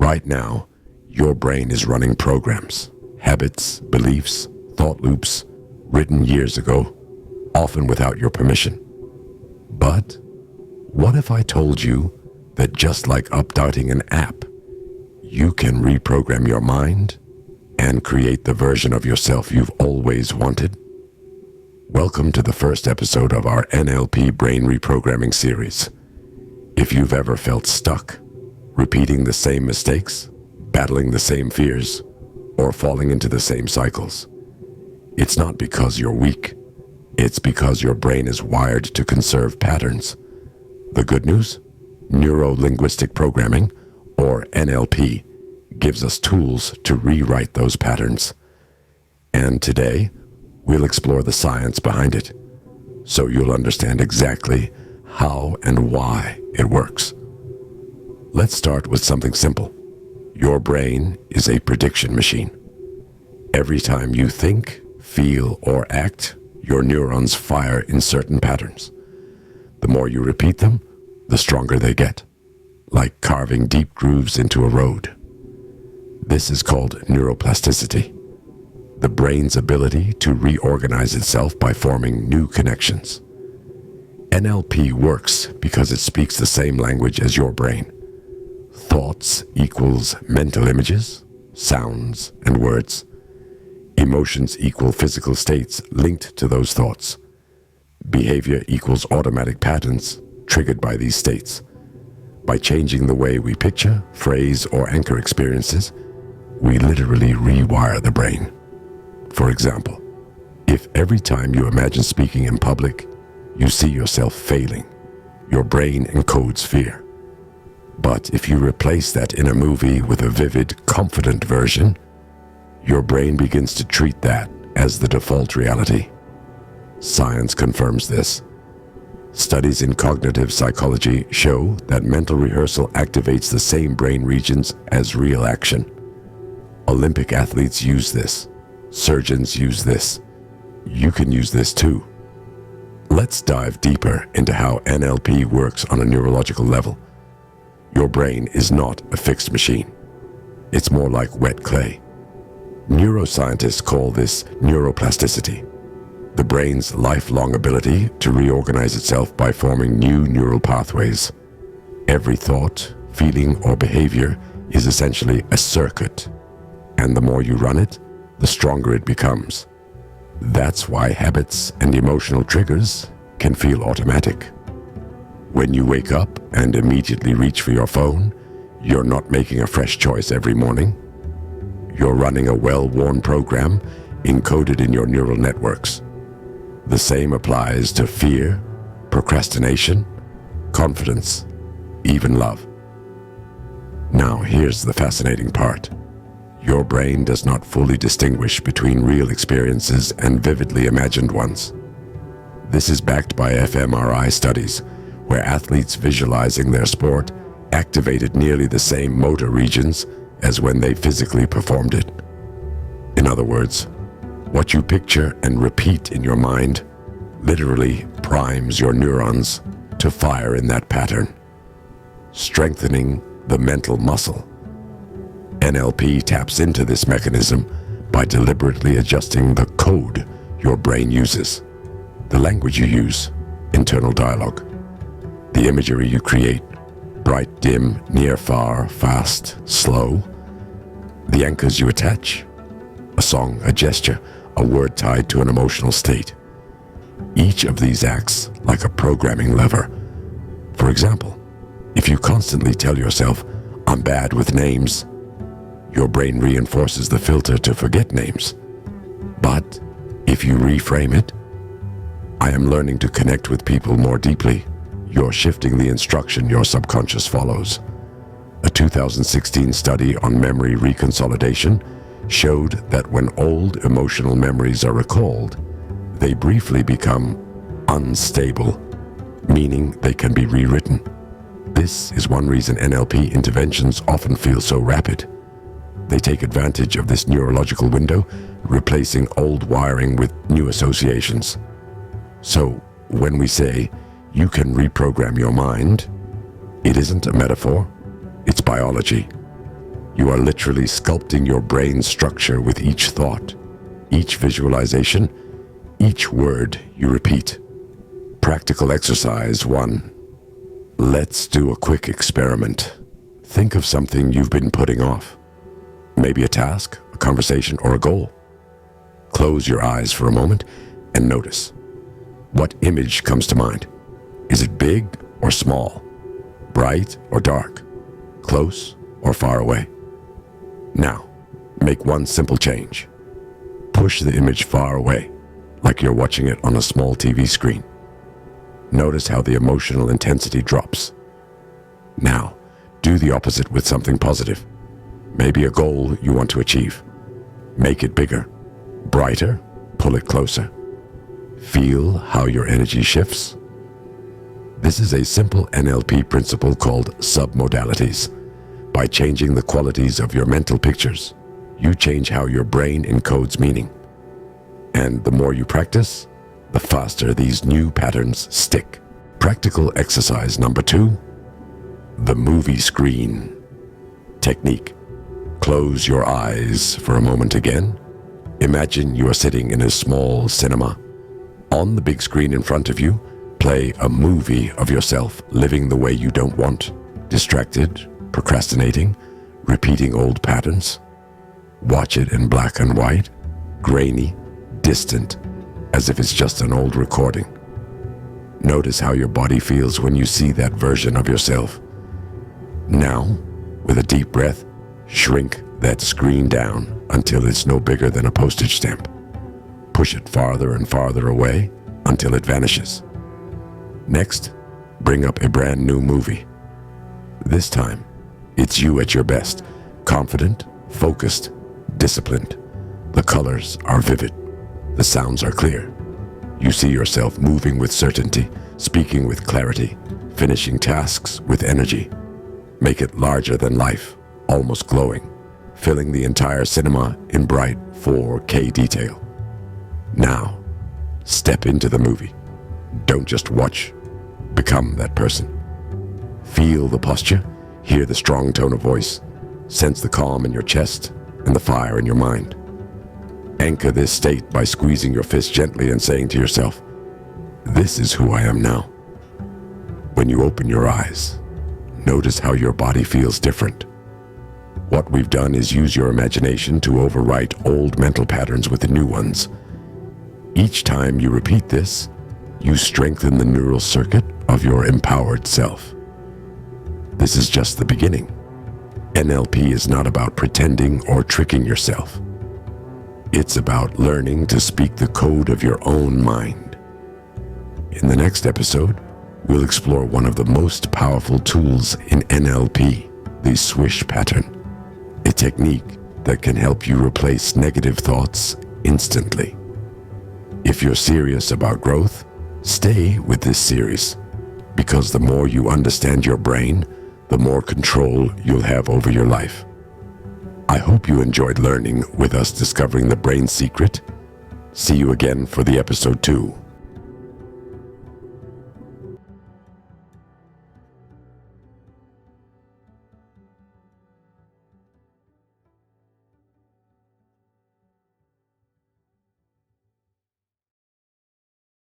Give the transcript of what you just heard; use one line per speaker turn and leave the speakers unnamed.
Right now, your brain is running programs, habits, beliefs, thought loops, written years ago, often without your permission. But what if I told you that just like updating an app, you can reprogram your mind and create the version of yourself you've always wanted? Welcome to the first episode of our NLP Brain Reprogramming Series. If you've ever felt stuck, repeating the same mistakes, battling the same fears, or falling into the same cycles, it's not because you're weak. It's because your brain is wired to conserve patterns. The good news? Neuro-Linguistic Programming, or NLP, gives us tools to rewrite those patterns. And today, we'll explore the science behind it, so you'll understand exactly how and why it works. Let's start with something simple. Your brain is a prediction machine. Every time you think, feel, or act, your neurons fire in certain patterns. The more you repeat them, the stronger they get, like carving deep grooves into a road. This is called neuroplasticity, the brain's ability to reorganize itself by forming new connections. NLP works because it speaks the same language as your brain. Thoughts equals mental images, sounds, and words. Emotions equal physical states linked to those thoughts. Behavior equals automatic patterns triggered by these states. By changing the way we picture, phrase, or anchor experiences, we literally rewire the brain. For example, if every time you imagine speaking in public, you see yourself failing, your brain encodes fear. But if you replace that inner movie with a vivid, confident version, your brain begins to treat that as the default reality. Science confirms this. Studies in cognitive psychology show that mental rehearsal activates the same brain regions as real action. Olympic athletes use this. Surgeons use this. You can use this too. Let's dive deeper into how NLP works on a neurological level. Your brain is not a fixed machine. It's more like wet clay. Neuroscientists call this neuroplasticity, the brain's lifelong ability to reorganize itself by forming new neural pathways. Every thought, feeling, or behavior is essentially a circuit, and the more you run it, the stronger it becomes. That's why habits and emotional triggers can feel automatic. When you wake up and immediately reach for your phone, you're not making a fresh choice every morning. You're running a well-worn program encoded in your neural networks. The same applies to fear, procrastination, confidence, even love. Now here's the fascinating part. Your brain does not fully distinguish between real experiences and vividly imagined ones. This is backed by fMRI studies, where athletes visualizing their sport activated nearly the same motor regions as when they physically performed it. In other words, what you picture and repeat in your mind literally primes your neurons to fire in that pattern, strengthening the mental muscle. NLP taps into this mechanism by deliberately adjusting the code your brain uses, the language you use, internal dialogue, the imagery you create, bright, dim, near, far, fast, slow, the anchors you attach, a song, a gesture, a word tied to an emotional state. Each of these acts like a programming lever. For example, if you constantly tell yourself, "I'm bad with names," your brain reinforces the filter to forget names. But if you reframe it, "I am learning to connect with people more deeply," you're shifting the instruction your subconscious follows. A 2016 study on memory reconsolidation showed that when old emotional memories are recalled, they briefly become unstable, meaning they can be rewritten. This is one reason NLP interventions often feel so rapid. They take advantage of this neurological window, replacing old wiring with new associations. So, when we say, "You can reprogram your mind," it isn't a metaphor, it's biology. You are literally sculpting your brain structure with each thought, each visualization, each word you repeat. Practical exercise 1. Let's do a quick experiment. Think of something you've been putting off. Maybe a task, a conversation, or a goal. Close your eyes for a moment and notice. What image comes to mind? Is it big or small? Bright or dark? Close or far away? Now, make one simple change. Push the image far away, like you're watching it on a small TV screen. Notice how the emotional intensity drops. Now, do the opposite with something positive. Maybe a goal you want to achieve. Make it bigger, brighter, pull it closer. Feel how your energy shifts. This is a simple NLP principle called submodalities. By changing the qualities of your mental pictures, you change how your brain encodes meaning. And the more you practice, the faster these new patterns stick. Practical exercise number 2, the movie screen technique. Close your eyes for a moment again. Imagine you are sitting in a small cinema. On the big screen in front of you, play a movie of yourself living the way you don't want, distracted, procrastinating, repeating old patterns. Watch it in black and white, grainy, distant, as if it's just an old recording. Notice how your body feels when you see that version of yourself. Now, with a deep breath, shrink that screen down until it's no bigger than a postage stamp. Push it farther and farther away until it vanishes. Next, bring up a brand new movie. This time, it's you at your best, confident, focused, disciplined. The colors are vivid. The sounds are clear. You see yourself moving with certainty, speaking with clarity, finishing tasks with energy. Make it larger than life, almost glowing, filling the entire cinema in bright 4K detail. Now, step into the movie. Don't just watch. Become that person. Feel the posture, hear the strong tone of voice, sense the calm in your chest and the fire in your mind. Anchor this state by squeezing your fist gently and saying to yourself, "This is who I am now." When you open your eyes, notice how your body feels different. What we've done is use your imagination to overwrite old mental patterns with the new ones. Each time you repeat this, you strengthen the neural circuit of your empowered self. This is just the beginning. NLP is not about pretending or tricking yourself. It's about learning to speak the code of your own mind. In the next episode, we'll explore one of the most powerful tools in NLP, the swish pattern, a technique that can help you replace negative thoughts instantly. If you're serious about growth, stay with this series, because the more you understand your brain, the more control you'll have over your life. I hope you enjoyed learning with us discovering the brain secret. See you again for the episode 2.